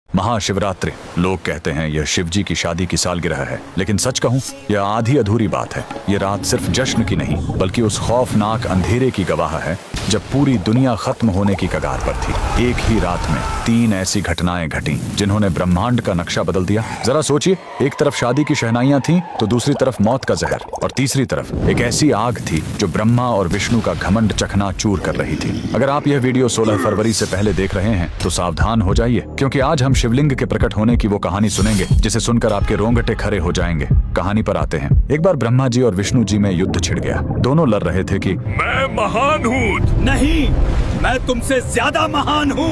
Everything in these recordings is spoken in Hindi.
महाशिवरात्रि। लोग कहते हैं यह शिव जी की शादी की सालगिरह है, लेकिन सच कहूं यह आधी अधूरी बात है। ये रात सिर्फ जश्न की नहीं बल्कि उस खौफनाक अंधेरे की गवाह है जब पूरी दुनिया खत्म होने की कगार पर थी। एक ही रात में 3 ऐसी घटनाएं घटी जिन्होंने ब्रह्मांड का नक्शा बदल दिया। जरा सोचिए, एक तरफ शादी की शहनाइयां थीं तो दूसरी तरफ मौत का जहर, और तीसरी तरफ एक ऐसी आग थी जो ब्रह्मा और विष्णु का घमंड चकनाचूर कर रही थी। अगर आप यह वीडियो 16 फरवरी से पहले देख रहे हैं तो सावधान हो जाइए, क्योंकि आज हम शिवलिंग के प्रकट होने की वो कहानी सुनेंगे जिसे सुनकर आपके रोंगटे खड़े हो जाएंगे। कहानी पर आते हैं। एक बार ब्रह्मा जी और विष्णु जी में युद्ध छिड़ गया। दोनों लड़ रहे थे कि मैं महान हूँ। नहीं, मैं तुमसे ज्यादा महान हूँ।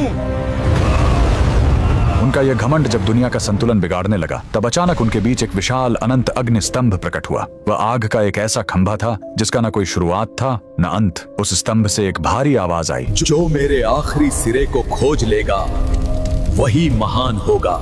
उनका यह घमंड जब दुनिया का संतुलन बिगाड़ने लगा, तब अचानक उनके बीच एक विशाल अनंत अग्नि स्तंभ प्रकट हुआ। वह आग का एक ऐसा खंभा था जिसका न कोई शुरुआत था न अंत। उस स्तंभ से एक भारी आवाज आई, जो मेरे आखिरी सिरे को खोज लेगा वही महान होगा।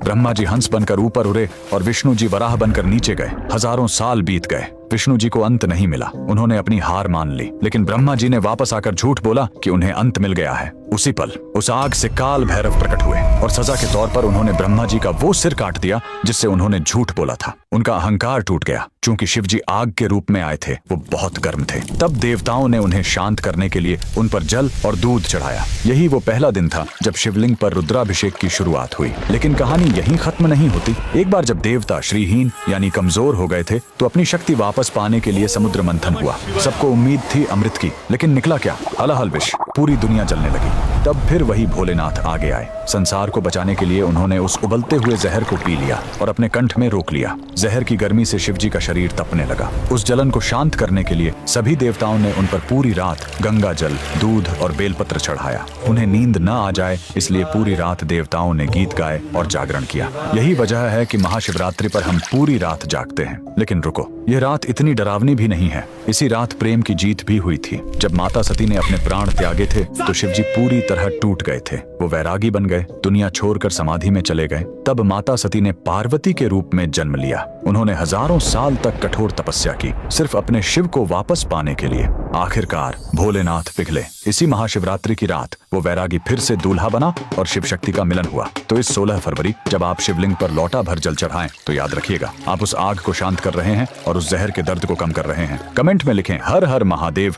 ब्रह्मा जी हंस बनकर ऊपर उड़े और विष्णु जी वराह बनकर नीचे गए। हजारों साल बीत गए, विष्णु जी को अंत नहीं मिला। उन्होंने अपनी हार मान ली, लेकिन ब्रह्मा जी ने वापस आकर झूठ बोला कि उन्हें अंत मिल गया है। उसी पल उस आग से काल भैरव प्रकट हुए और सजा के तौर पर उन्होंने ब्रह्मा जी का वो सिर काट दिया जिससे उन्होंने झूठ बोला था। उनका अहंकार टूट गया। चूंकि शिव जी आग के रूप में आए थे, वो बहुत गर्म थे। तब देवताओं ने उन्हें शांत करने के लिए उन पर जल और दूध चढ़ाया। यही वो पहला दिन था जब शिवलिंग पर रुद्राभिषेक की शुरुआत हुई। लेकिन कहानी यहीं खत्म नहीं होती। एक बार जब देवता श्रीहीन यानी कमजोर हो गए थे तो अपनी शक्ति वापस पाने के लिए समुद्र मंथन हुआ। सबको उम्मीद थी अमृत की, लेकिन निकला क्या? हलाहल विष। पूरी दुनिया जलने लगी। तब फिर वही भोलेनाथ आगे आए। संसार को बचाने के लिए उन्होंने उस उबलते हुए जहर को पी लिया और अपने कंठ में रोक लिया। जहर की गर्मी से शिव जी का शरीर तपने लगा। उस जलन को शांत करने के लिए सभी देवताओं ने उन पर पूरी रात गंगा जल, दूध और बेलपत्र चढ़ाया। उन्हें नींद न आ जाए इसलिए पूरी रात देवताओं ने गीत गाए और जागरण किया। यही वजह है कि महाशिवरात्रि पर हम पूरी रात जागते हैं। लेकिन रुको, यह रात इतनी डरावनी भी नहीं है। इसी रात प्रेम की जीत भी हुई थी। जब माता सती ने अपने प्राण त्यागे थे तो शिव जी पूरी तरह टूट गए थे। वो वैरागी बन गए, दुनिया छोड़कर समाधि में चले गए। तब माता सती ने पार्वती के रूप में जन्म लिया। उन्होंने हजारों साल तक कठोर तपस्या की, सिर्फ अपने शिव को वापस पाने के लिए। आखिरकार भोलेनाथ पिघले। इसी महाशिवरात्रि की रात वो वैरागी फिर से दूल्हा बना और शिव शक्ति का मिलन हुआ। तो इस 16 फरवरी जब आप शिवलिंग पर लौटा भर जल चढ़ाएं तो याद रखिएगा, आप उस आग को शांत कर रहे हैं और उस जहर के दर्द को कम कर रहे हैं। कमेंट में लिखें हर हर महादेव